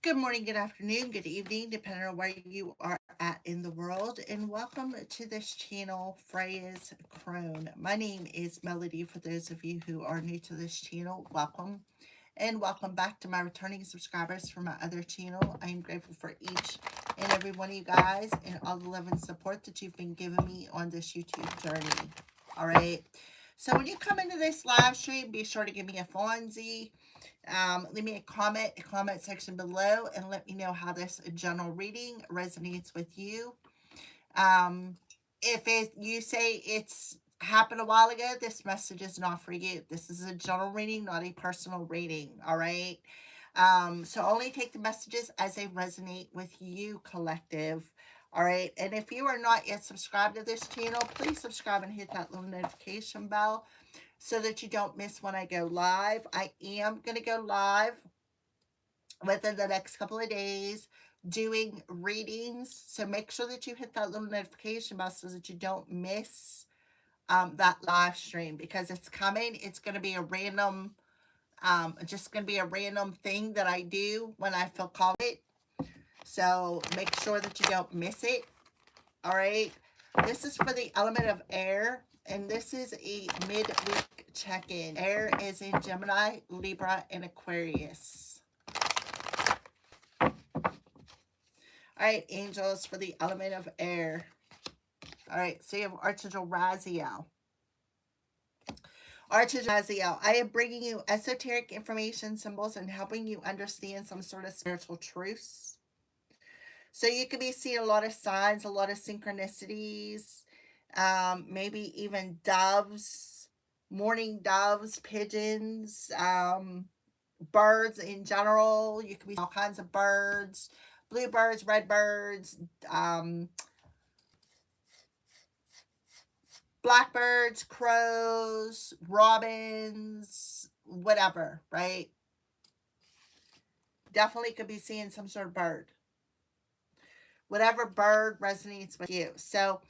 Good morning, good afternoon, good evening, depending on where you are at in the world, and welcome to this channel, Freya's Crone. My name is Melody. For those of you who are new to this channel, welcome, and welcome back to my returning subscribers from my other channel. I am grateful for each and every one of you guys and all the love and support that you've been giving me on this YouTube journey. All right. So when you come into this live stream, be sure to give me a Fonzie. Leave me a comment in the comment section below and let me know how this general reading resonates with you. If you say it's happened a while ago, this message is not for you. This is a general reading, not a personal reading. All right. So only take the messages as they resonate with you, collective. All right. And if you are not yet subscribed to this channel, please subscribe and hit that little notification bell so that you don't miss when I go live. I am going to go live within the next couple of days doing readings. So make sure that you hit that little notification bell so that you don't miss that live stream, because it's coming. It's going to be a random, just going to be a random thing that I do when I feel called it. So make sure that you don't miss it. All right. This is for the element of air, and this is a midweek check-in. Air is in Gemini, Libra, and Aquarius. All right, angels for the element of air. All right, so you have Archangel Raziel. Archangel Raziel, I am bringing you esoteric information, symbols, and helping you understand some sort of spiritual truths. So you could be seeing a lot of signs, a lot of synchronicities, maybe even doves, morning doves, pigeons, birds in general. You could be all kinds of birds, bluebirds, redbirds, blackbirds, crows, robins, whatever, right? Definitely could be seeing some sort of bird. Whatever bird resonates with you. So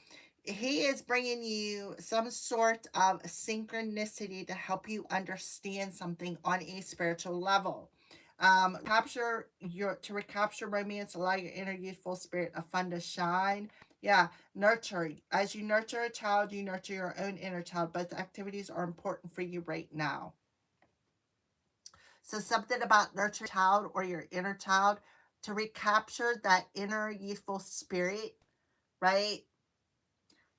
he is bringing you some sort of synchronicity to help you understand something on a spiritual level. To recapture romance, allow your inner youthful spirit of fun to shine. Yeah, nurture. As you nurture a child, you nurture your own inner child. Both activities are important for you right now. So something about nurturing a child or your inner child to recapture that inner youthful spirit, right?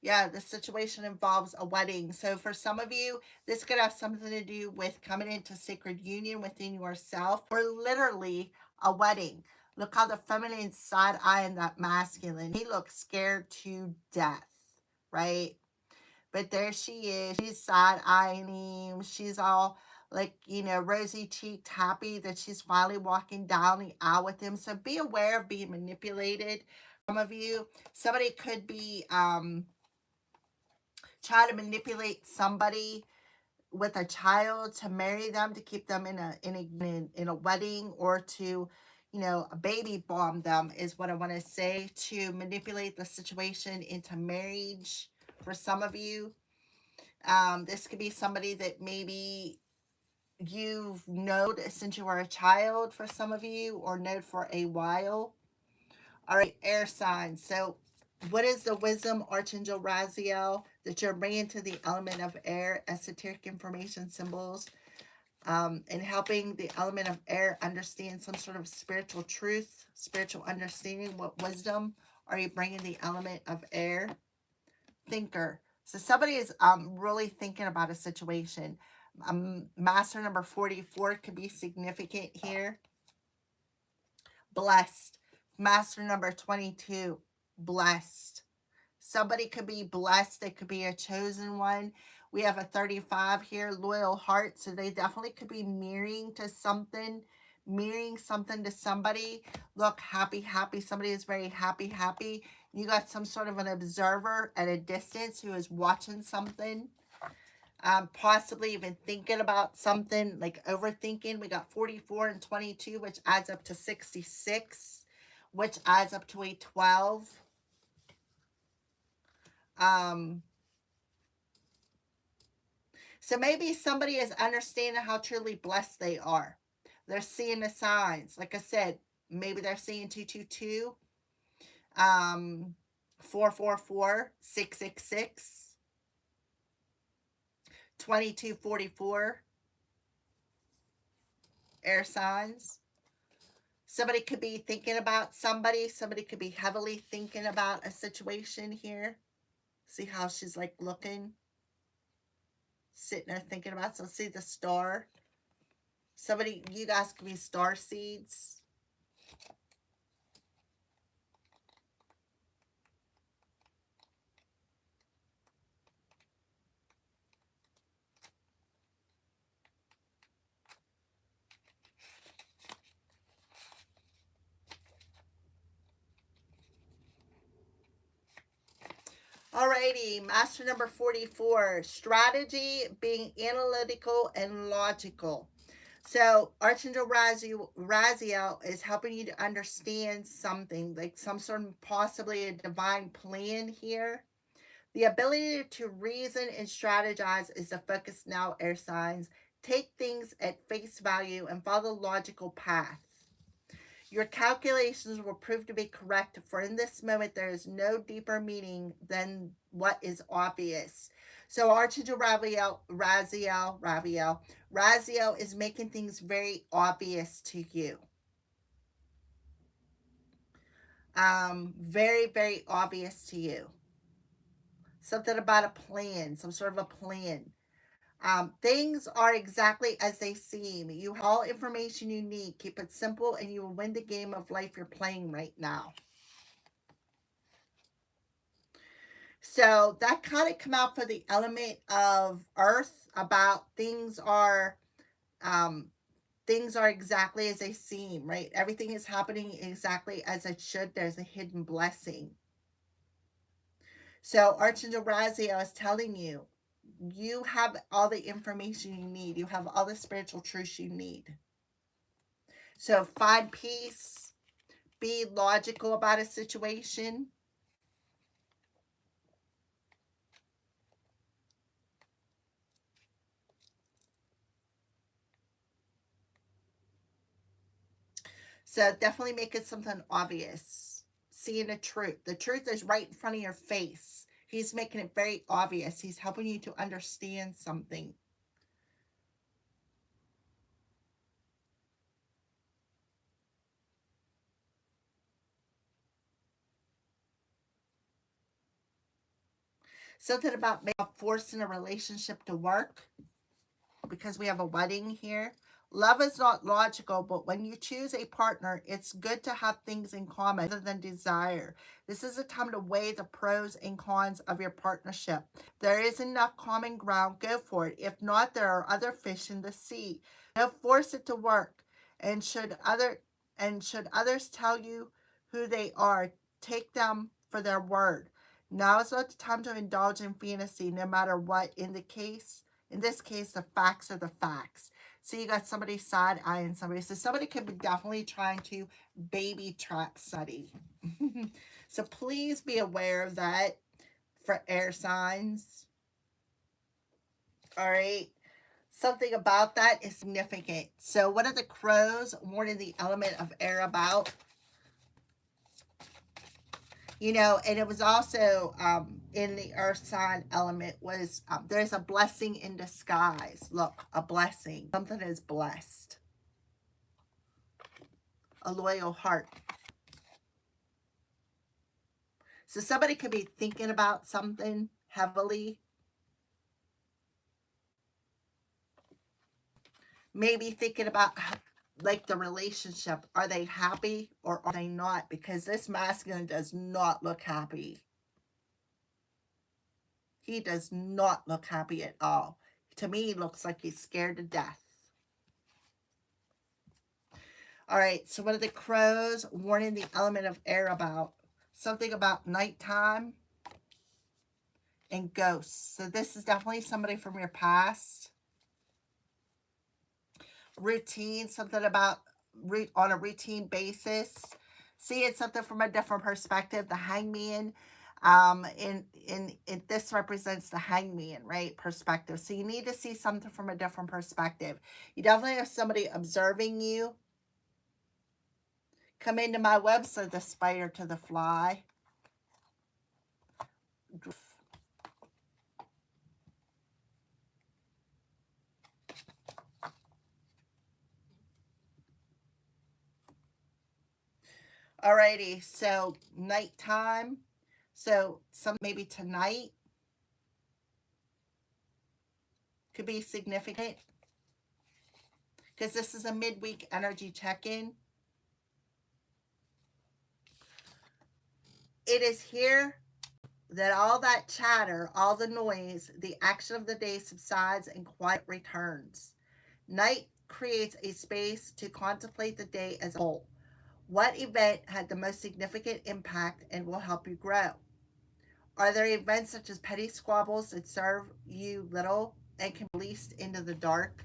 Yeah, the situation involves a wedding. So for some of you, this could have something to do with coming into sacred union within yourself, or literally a wedding. Look how the feminine side eyeing that masculine. He looks scared to death, right? But there she is. She's side eyeing him. She's all like, rosy cheeked, happy that she's finally walking down the aisle with him. So be aware of being manipulated. Some of you, somebody could be try to manipulate somebody with a child to marry them, to keep them in a wedding, or to baby bomb them is what I want to say, to manipulate the situation into marriage. For some of you, this could be somebody that maybe you've known since you were a child, for some of you, or known for a while. All right, air signs. So what is the wisdom, Archangel Raziel, that you're bringing to the element of air, esoteric information, symbols, and helping the element of air understand some sort of spiritual truth, spiritual understanding? What wisdom are you bringing the element of air? Thinker. So somebody is really thinking about a situation. Master number 44 could be significant here. Blessed. Master number 22, blessed. Somebody could be blessed. It could be a chosen one. We have a 35 here, loyal heart. So they definitely could be mirroring something to somebody. Look, happy, happy. Somebody is very happy, happy. You got some sort of an observer at a distance who is watching something. Possibly even thinking about something, like overthinking. We got 44 and 22, which adds up to 66, which adds up to a 12. So maybe somebody is understanding how truly blessed they are. They're seeing the signs. Like I said, Maybe they're seeing 222, um, 444, 666, 2244, air signs. Somebody could be thinking about somebody. Somebody could be heavily thinking about a situation here. See how she's like looking, sitting there thinking about. So see the star. Somebody, you guys could be star seeds. Alrighty, master number 44, strategy, being analytical and logical. So Archangel Raziel is helping you to understand something, like some sort of possibly a divine plan here. The ability to reason and strategize is the focus now, air signs. Take things at face value and follow the logical path. Your calculations will prove to be correct, for in this moment there is no deeper meaning than what is obvious. So Archangel Raziel is making things very obvious to you. Very, very obvious to you. Something about a plan, some sort of a plan. Things are exactly as they seem. You have all information you need. Keep it simple and you will win the game of life you're playing right now. So that kind of come out for the element of earth, about um, things are exactly as they seem, right? Everything is happening exactly as it should. There's a hidden blessing. So Archangel Raziel is telling you, you have all the information you need. You have all the spiritual truths you need. So find peace, be logical about a situation. So definitely make it something obvious. Seeing the truth. The truth is right in front of your face. He's making it very obvious. He's helping you to understand something. Something about forcing a relationship to work, because we have a wedding here. Love is not logical, but when you choose a partner, it's good to have things in common rather than desire. This is a time to weigh the pros and cons of your partnership. There is enough common ground, go for it. If not, there are other fish in the sea. Don't force it to work. And should others tell you who they are, take them for their word. Now is not the time to indulge in fantasy, no matter what. In this case, the facts are the facts. So you got somebody side eyeing somebody. So somebody could be definitely trying to baby trap somebody. So please be aware of that for air signs. All right. Something about that is significant. So what are the crows warning the element of air about? You know, and it was also in the earth sign element was there's a blessing in disguise. Look, a blessing. Something is blessed. A loyal heart. So somebody could be thinking about something heavily. Maybe thinking about like the relationship. Are they happy or are they not? Because this masculine does not look happy. He does not look happy at all. To me, he looks like he's scared to death. All right, so what are the crows warning the element of air about? Something about nighttime and ghosts. So this is definitely somebody from your past. Routine, something about on a routine basis. Seeing something from a different perspective. The hangman, in this represents the hangman, right? Perspective. So you need to see something from a different perspective. You definitely have somebody observing you, Come into my web, so the spider to the fly. Alrighty, so nighttime. So some maybe tonight could be significant because this is a midweek energy check-in. It is here that all that chatter, all the noise, the action of the day subsides and quiet returns. Night creates a space to contemplate the day as a whole. What event had the most significant impact and will help you grow? Are there events such as petty squabbles that serve you little and can be released into the dark?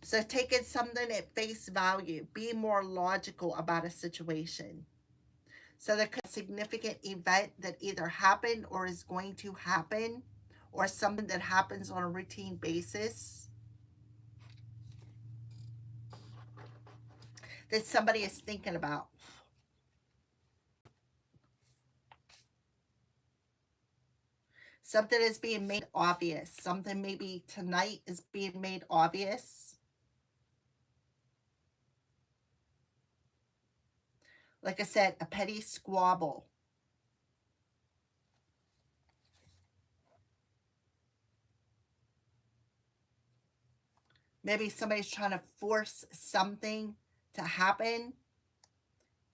So take it something at face value. Be more logical about a situation. So there could be a significant event that either happened or is going to happen, or something that happens on a routine basis that somebody is thinking about. Something is being made obvious. Something maybe tonight is being made obvious. Like I said, a petty squabble. Maybe somebody's trying to force something to happen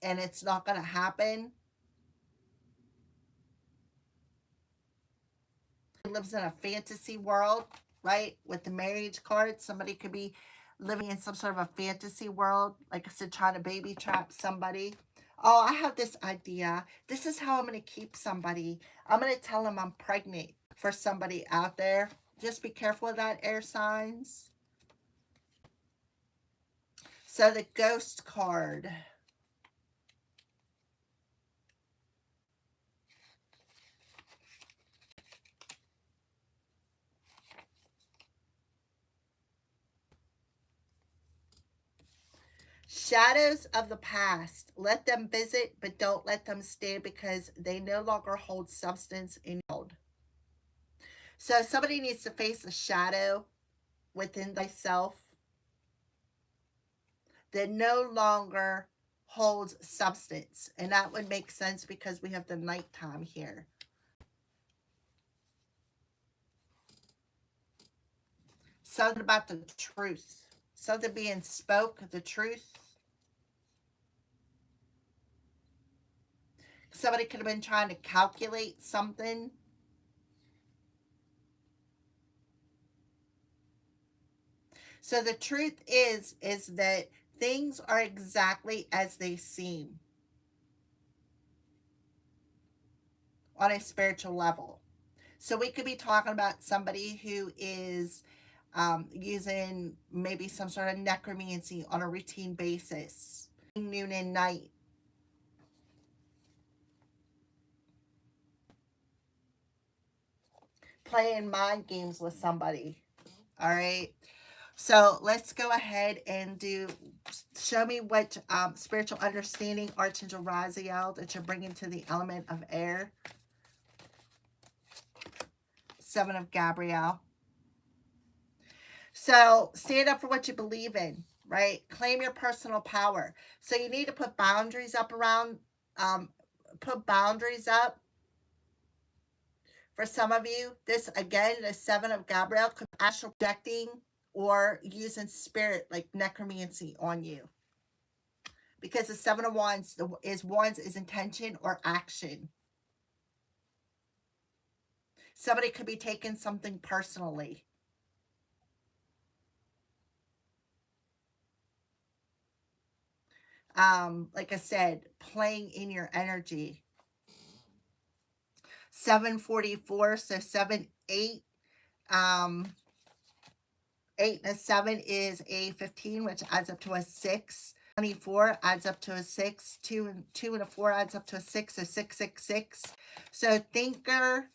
and it's not going to happen. Lives in a fantasy world, right? With the marriage card, somebody could be living in some sort of a fantasy world, like I said, trying to baby trap somebody. Oh, I have this idea. This is how I'm going to keep somebody. I'm going to tell them I'm pregnant for somebody out there. Just be careful of that, air signs. So the ghost card. Shadows of the past. Let them visit, but don't let them stay because they no longer hold substance in your world. So somebody needs to face a shadow within thyself that no longer holds substance. And that would make sense because we have the nighttime here. Something about the truth. Something being spoke, the truth. Somebody could have been trying to calculate something. So the truth is that things are exactly as they seem on a spiritual level. So we could be talking about somebody who is using maybe some sort of necromancy on a routine basis, noon and night. Playing mind games with somebody. All right. So let's go ahead and show me what spiritual understanding Archangel Raziel that you're bringing to the element of air. Seven of Gabrielle. So stand up for what you believe in, right? Claim your personal power. So you need to put boundaries up around, put boundaries up. For some of you, this again, the Seven of Gabrielle could be astral projecting or using spirit like necromancy on you. Because the Seven of Wands is intention or action. Somebody could be taking something personally. Like I said, playing in your energy. 744, so 7, 8. 8 and a 7 is a 15, which adds up to a 6. 24 adds up to a 6. 2 and a 4 adds up to a 6, so 666. So thinker,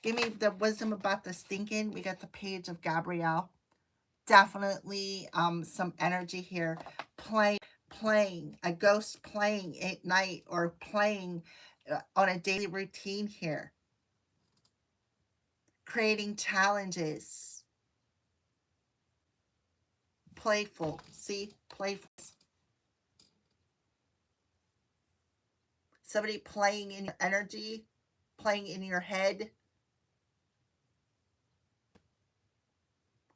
give me the wisdom about this thinking. We got the Page of Gabrielle. Definitely some energy here. playing, a ghost playing at night or playing on a daily routine here. Creating challenges. Playful. See? Playful. Somebody playing in your energy, playing in your head.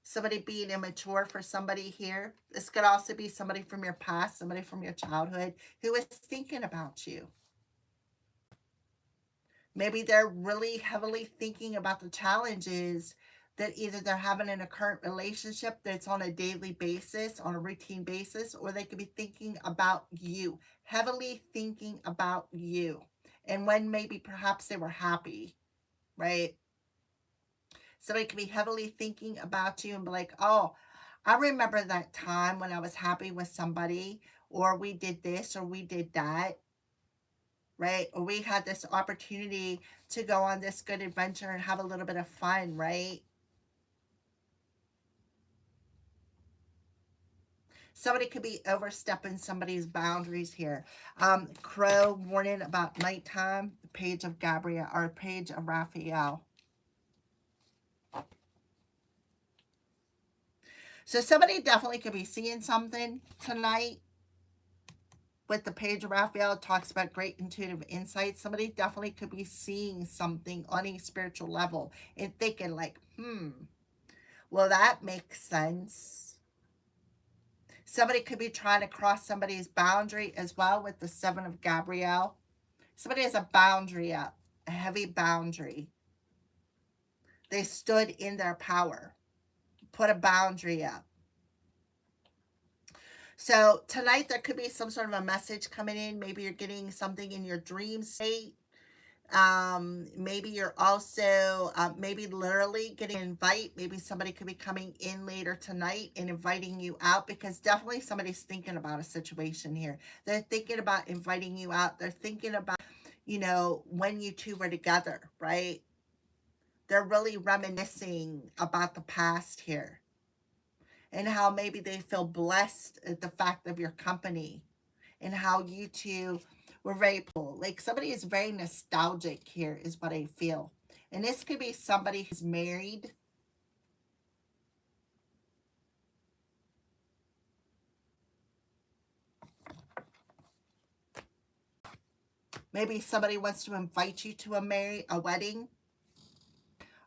Somebody being immature for somebody here. This could also be somebody from your past, somebody from your childhood who is thinking about you. Maybe they're really heavily thinking about the challenges that either they're having in a current relationship that's on a daily basis, on a routine basis, or they could be thinking about you, heavily thinking about you. And when maybe perhaps they were happy, right? Somebody could be heavily thinking about you and be like, oh, I remember that time when I was happy with somebody, or we did this, or we did that, right? Or we had this opportunity to go on this good adventure and have a little bit of fun, right? Somebody could be overstepping somebody's boundaries here. Crow warning about nighttime, page of Gabriel, or page of Raphael. So somebody definitely could be seeing something tonight. With the page of Raphael, it talks about great intuitive insight. Somebody definitely could be seeing something on a spiritual level and thinking like, well, that makes sense. Somebody could be trying to cross somebody's boundary as well with the Seven of Gabriel. Somebody has a boundary up, a heavy boundary. They stood in their power, put a boundary up. So tonight there could be some sort of a message coming in. Maybe you're getting something in your dream state. Maybe you're also maybe literally getting an invite. Maybe somebody could be coming in later tonight and inviting you out, because definitely somebody's thinking about a situation here. They're thinking about inviting you out. They're thinking about, you know, when you two were together, right? They're really reminiscing about the past here and how maybe they feel blessed at the fact of your company and how you two were very cool. Like somebody is very nostalgic here is what I feel. And this could be somebody who's married. Maybe somebody wants to invite you to a wedding.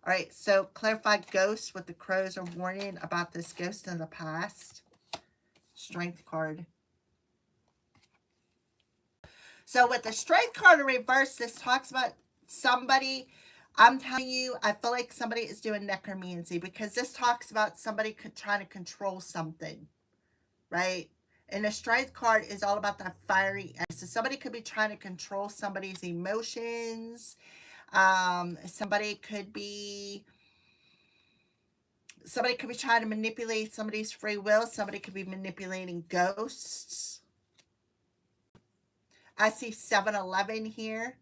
All right, so clarified ghosts with the crows are warning about this ghost in the past. Strength card. So with the strength card in reverse, this talks about somebody, I'm telling you, I feel like somebody is doing necromancy, because this talks about somebody trying to control something, right? And the strength card is all about that fiery. So somebody could be trying to control somebody's emotions. Somebody could be trying to manipulate somebody's free will. Somebody could be manipulating ghosts. I see 7-11 here.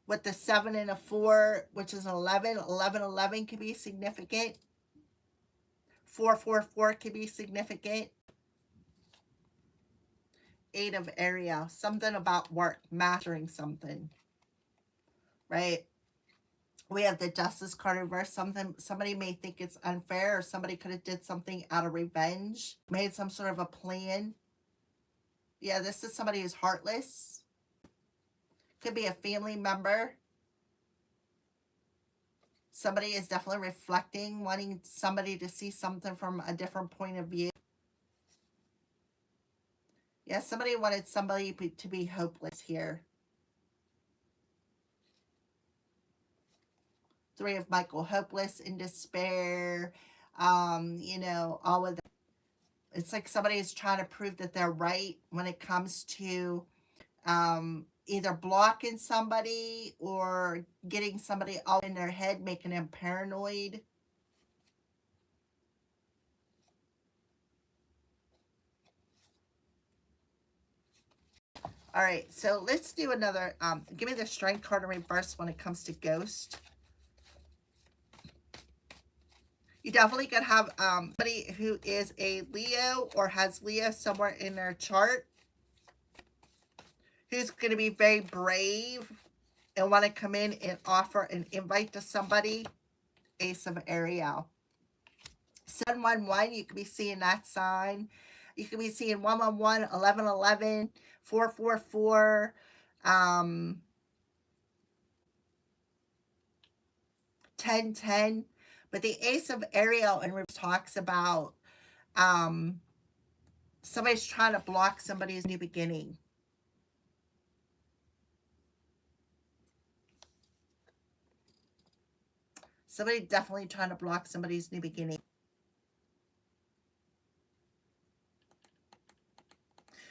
With the 7 and a 4, which is 11. 11-11 could be significant. 4-4-4 could be significant. 8 of Ariel. Something about work, mastering something. Right? We have the Justice card reverse. Somebody may think it's unfair, or somebody could have did something out of revenge. Made some sort of a plan. Yeah, this is somebody who's heartless. Could be a family member. Somebody is definitely reflecting, wanting somebody to see something from a different point of view. Yeah, somebody wanted somebody to be hopeless here. 3 of Michael, hopeless, in despair, you know, all of that. It's like somebody is trying to prove that they're right when it comes to either blocking somebody or getting somebody all in their head, making them paranoid. All right, so let's do another. Give me the strength card in reverse when it comes to ghost. You definitely could have somebody who is a Leo or has Leo somewhere in their chart who's going to be very brave and want to come in and offer an invite to somebody. Ace of Ariel. 711, you could be seeing that sign. You could be seeing 111, 1111, 444, 1010. But the Ace of Ariel in reverse talks about somebody's trying to block somebody's new beginning. Somebody definitely trying to block somebody's new beginning.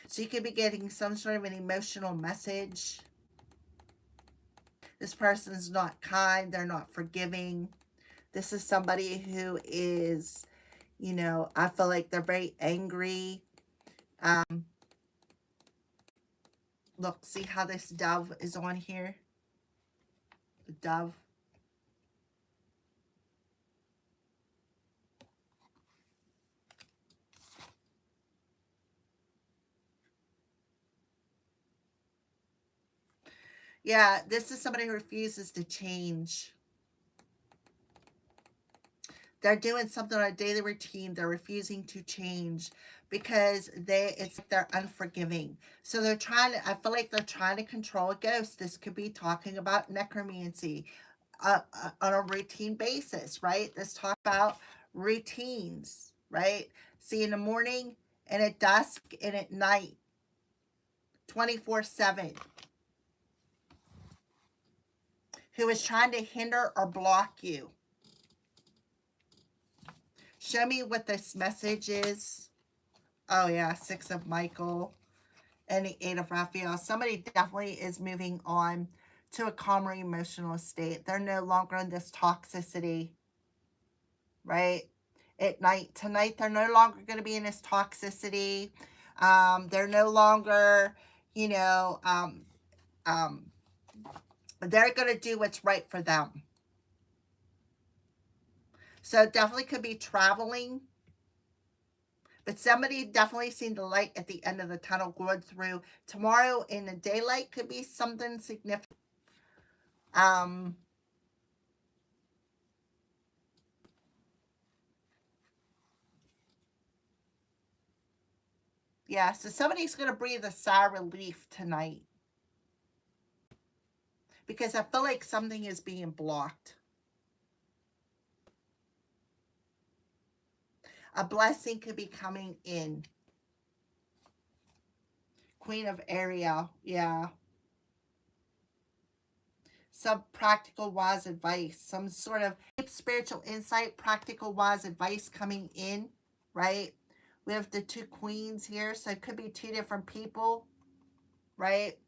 So you could be getting some sort of an emotional message. This person's not kind. They're not forgiving. This is somebody who is, you know, I feel like they're very angry. Look, see how this dove is on here? The dove. Yeah, this is somebody who refuses to change. They're doing something on a daily routine. They're refusing to change because it's like they're unforgiving. So they're trying to, I feel like they're trying to control a ghost. This could be talking about necromancy on a routine basis, right? Let's talk about routines, right? See, in the morning and at dusk and at night, 24/7. Who is trying to hinder or block you. Show me what this message is. Oh yeah, 6 of Michael and the 8 of Raphael. Somebody definitely is moving on to a calmer emotional state. They're no longer in this toxicity, right? At night, tonight, they're no longer going to be in this toxicity. They're no longer, you know, they're going to do what's right for them. So it definitely could be traveling. But somebody definitely seen the light at the end of the tunnel going through. Tomorrow in the daylight could be something significant. Yeah, so somebody's going to breathe a sigh of relief tonight. Because I feel like something is being blocked. A blessing could be coming in. Queen of Ariel, yeah. Some practical wise advice, some sort of spiritual insight, practical wise advice coming in, right? We have the 2 queens here, so it could be 2 different people, right?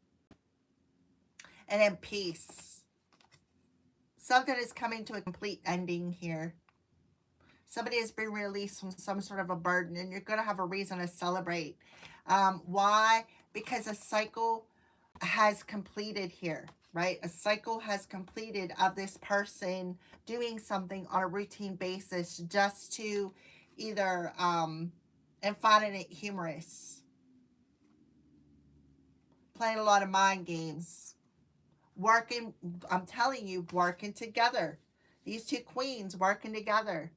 And then peace. Something is coming to a complete ending here. Somebody has been released from some sort of a burden, and you're going to have a reason to celebrate. Why? Because a cycle has completed here, right? A cycle has completed of this person doing something on a routine basis just to either, and finding it humorous, playing a lot of mind games, working, I'm telling you, working together. These 2 queens working together.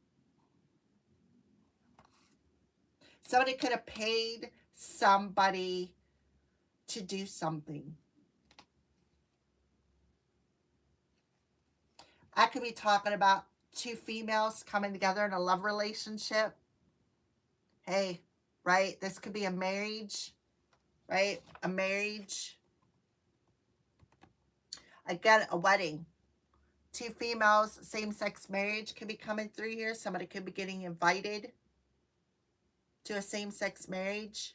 Somebody could have paid somebody to do something. I could be talking about 2 females coming together in a love relationship. Hey, right? This could be a marriage, right? A marriage. Again, a wedding. 2 females, same-sex marriage could be coming through here. Somebody could be getting invited to a same-sex marriage.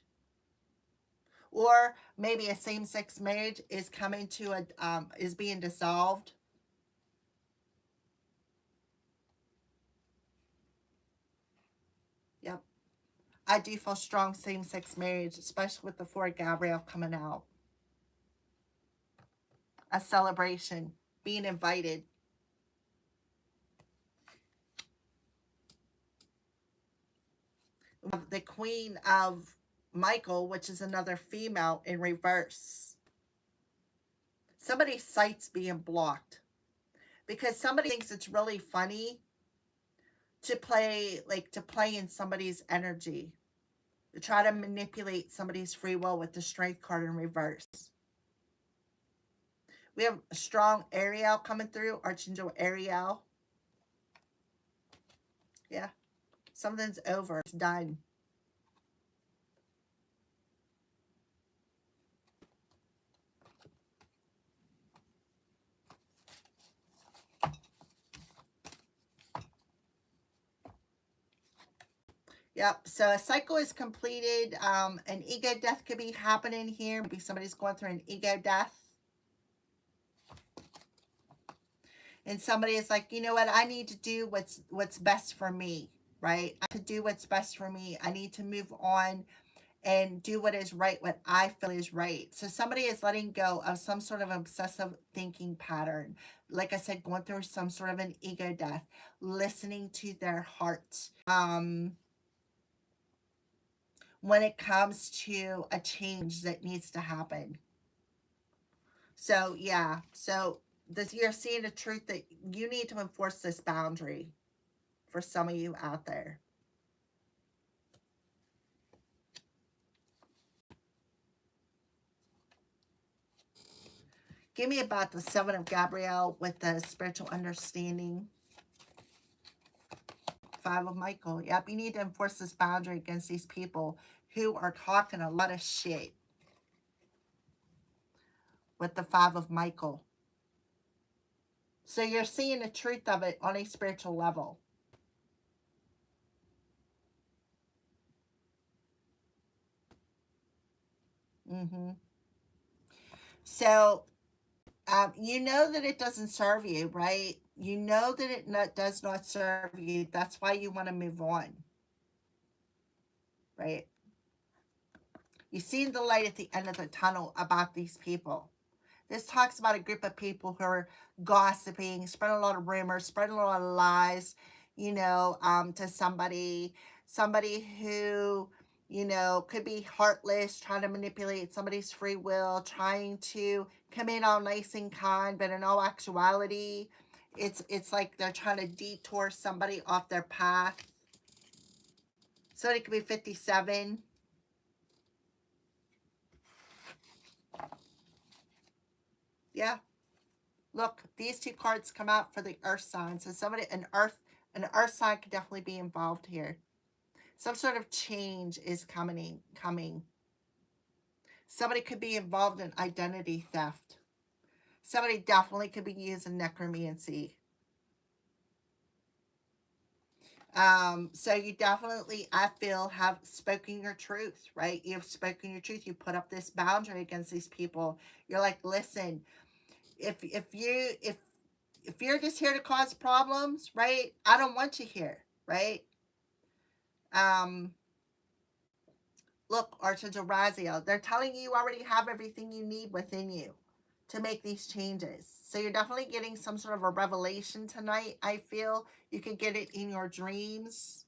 Or maybe a same-sex marriage is coming to a, is being dissolved. Yep. I do feel strong same-sex marriage, especially with the 4 Gabriel coming out. A celebration, being invited. The Queen of Michael, which is another female in reverse. Somebody's site's being blocked because somebody thinks it's really funny to play, like to play in somebody's energy, to try to manipulate somebody's free will with the Strength card in reverse. We have a strong Ariel coming through, Archangel Ariel. Yeah, something's over. It's done. Yep. So a cycle is completed. An ego death could be happening here. Maybe somebody's going through an ego death. And somebody is like, you know what? I need to do what's best for me, right? I have to do what's best for me. I need to move on and do what is right, what I feel is right. So somebody is letting go of some sort of obsessive thinking pattern. Like I said, going through some sort of an ego death, listening to their heart. When it comes to a change that needs to happen. So yeah, so you're seeing the truth that you need to enforce this boundary for some of you out there. Give me about the 7 of Gabrielle with the spiritual understanding. 5 of Michael. Yep, you need to enforce this boundary against these people who are talking a lot of shit. With the 5 of Michael. So you're seeing the truth of it on a spiritual level. So you know that it doesn't serve you, right? You know that it does not serve you. That's why you want to move on, right? You see the light at the end of the tunnel about these people. This talks about a group of people who are gossiping, spreading a lot of rumors, spreading a lot of lies, to somebody who, could be heartless, trying to manipulate somebody's free will, trying to come in all nice and kind, but in all actuality, it's like they're trying to detour somebody off their path. Somebody could be 57. Yeah. Look, these 2 cards come out for the earth sign. So an earth sign could definitely be involved here. Some sort of change is coming. Somebody could be involved in identity theft. Somebody definitely could be using necromancy. So you definitely, I feel, have spoken your truth, right? You've spoken your truth. You put up this boundary against these people. You're like, listen, if you're just here to cause problems, right? I don't want you here, right? Look, Archangel Raziel, they're telling you already have everything you need within you to make these changes. So you're definitely getting some sort of a revelation tonight, I feel. You could get it in your dreams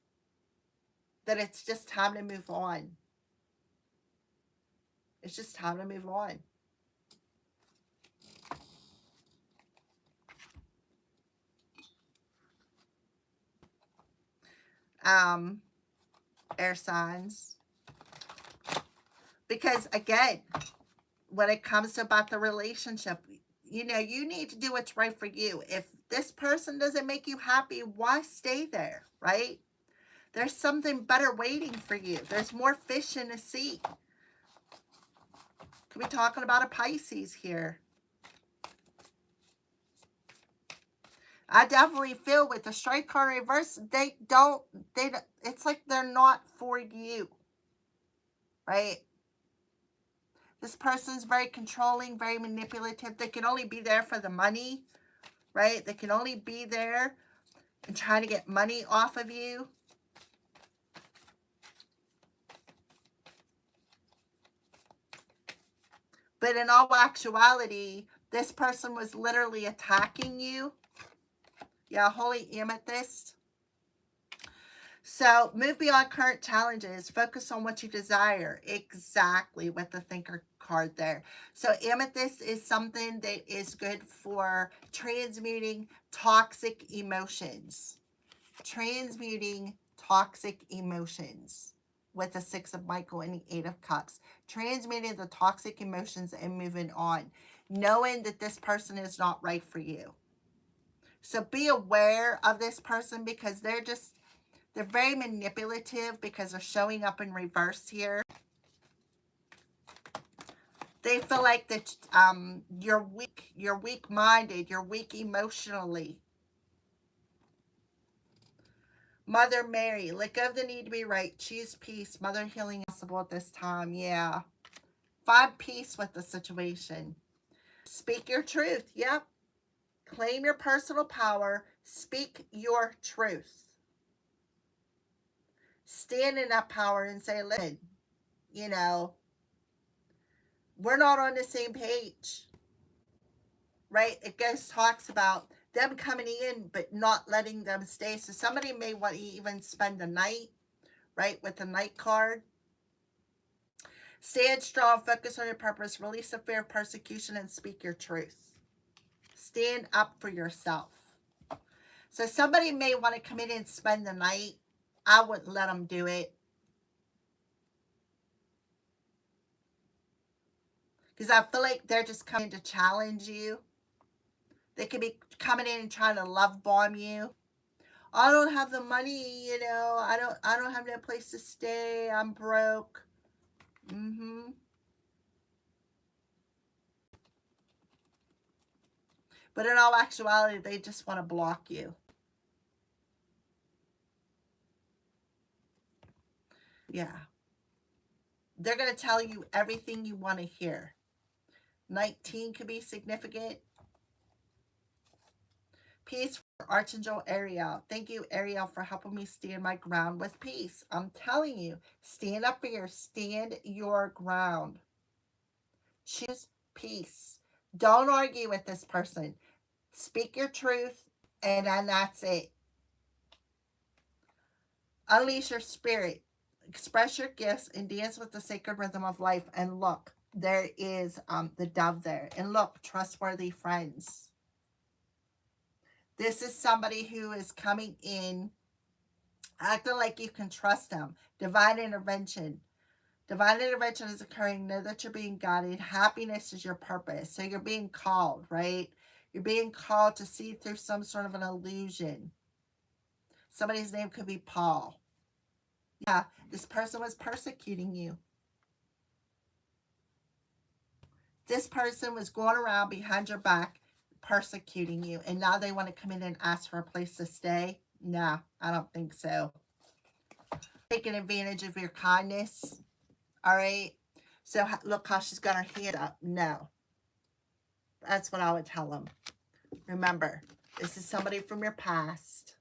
that it's just time to move on. It's just time to move on. Air signs. Because again, when it comes about the relationship, you need to do what's right for you. If this person doesn't make you happy, why stay there, right? There's something better waiting for you. There's more fish in the sea. Could be talking about a Pisces here. I definitely feel with the strike card reverse, it's like they're not for you, right? This person's very controlling, very manipulative. They can only be there for the money, right? They can only be there and trying to get money off of you. But in all actuality, this person was literally attacking you. Yeah, holy amethyst. So move beyond current challenges. Focus on what you desire. Exactly with the thinker card there. So amethyst is something that is good for transmuting toxic emotions. Transmuting toxic emotions with the Six of Michael and the Eight of Cups. Transmuting the toxic emotions and moving on. Knowing that this person is not right for you. So be aware of this person because they're very manipulative because they're showing up in reverse here. They feel like that you're weak-minded, you're weak emotionally. Mother Mary, let go of the need to be right. Choose peace. Mother healing possible at this time. Yeah. Find peace with the situation. Speak your truth. Yep. Claim your personal power. Speak your truth. Stand in that power and say, listen, you know, we're not on the same page. Right? It talks about them coming in but not letting them stay. So somebody may want to even spend the night, right, with the night card. Stand strong, focus on your purpose, release the fear of persecution, and speak your truth. Stand up for yourself. So somebody may want to come in and spend the night. I wouldn't let them do it. Because I feel like they're just coming to challenge you. They could be coming in and trying to love bomb you. I don't have the money, you know. I don't have no place to stay. I'm broke. But in all actuality, they just want to block you. Yeah. They're going to tell you everything you want to hear. 19 could be significant. Peace for Archangel Ariel. Thank you, Ariel, for helping me stand my ground with peace. I'm telling you, stand up here. Stand your ground. Choose peace. Don't argue with this person. Speak your truth, and then that's it. Unleash your spirit. Express your gifts and dance with the sacred rhythm of life. And look, there is the dove there. And look, trustworthy friends. This is somebody who is coming in acting like you can trust them. Divine intervention. Divine intervention is occurring. Know that you're being guided. Happiness is your purpose. So you're being called, right? You're being called to see through some sort of an illusion. Somebody's name could be Paul. Yeah, this person was persecuting you. This person was going around behind your back persecuting you. And now they want to come in and ask for a place to stay. No, I don't think so. Taking advantage of your kindness. All right. So look how she's got her hand up. No. That's what I would tell them. Remember, this is somebody from your past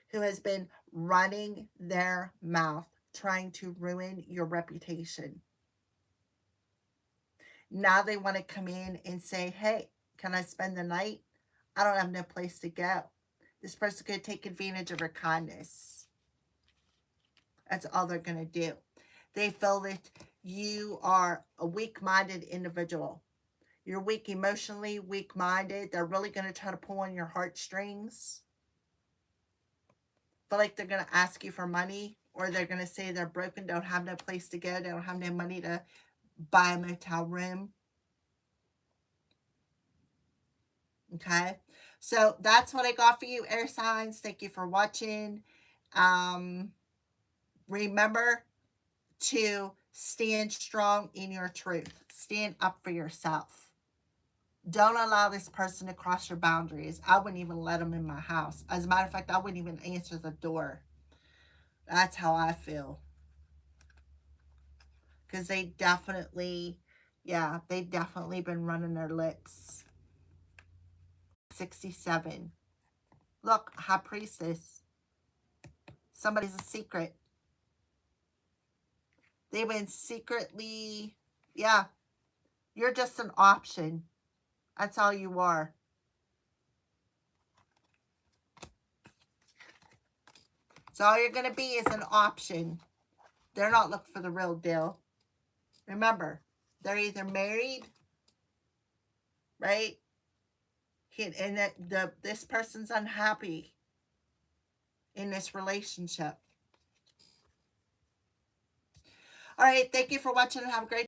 who has been running their mouth, trying to ruin your reputation. Now they want to come in and say, hey, can I spend the night? I don't have no place to go. This person could take advantage of your kindness. That's all they're going to do. They feel that you are a weak-minded individual. You're weak emotionally, weak-minded. They're really going to try to pull on your heartstrings. Feel like they're going to ask you for money, or they're going to say they're broken, don't have no place to go, they don't have no money to buy a motel room. Okay, so that's what I got for you, air signs. Thank you for watching. Remember to stand strong in your truth. Stand up for yourself. Don't allow this person to cross your boundaries. I wouldn't even let them in my house. As a matter of fact, I wouldn't even answer the door. That's how I feel. Because they definitely, yeah, they definitely been running their lips. 67. Look, High Priestess. Somebody's a secret. They've been secretly, yeah, you're just an option. That's all you are. So all you're going to be is an option. They're not looking for the real deal. Remember, they're either married, right? And this person's unhappy in this relationship. All right, thank you for watching and have a great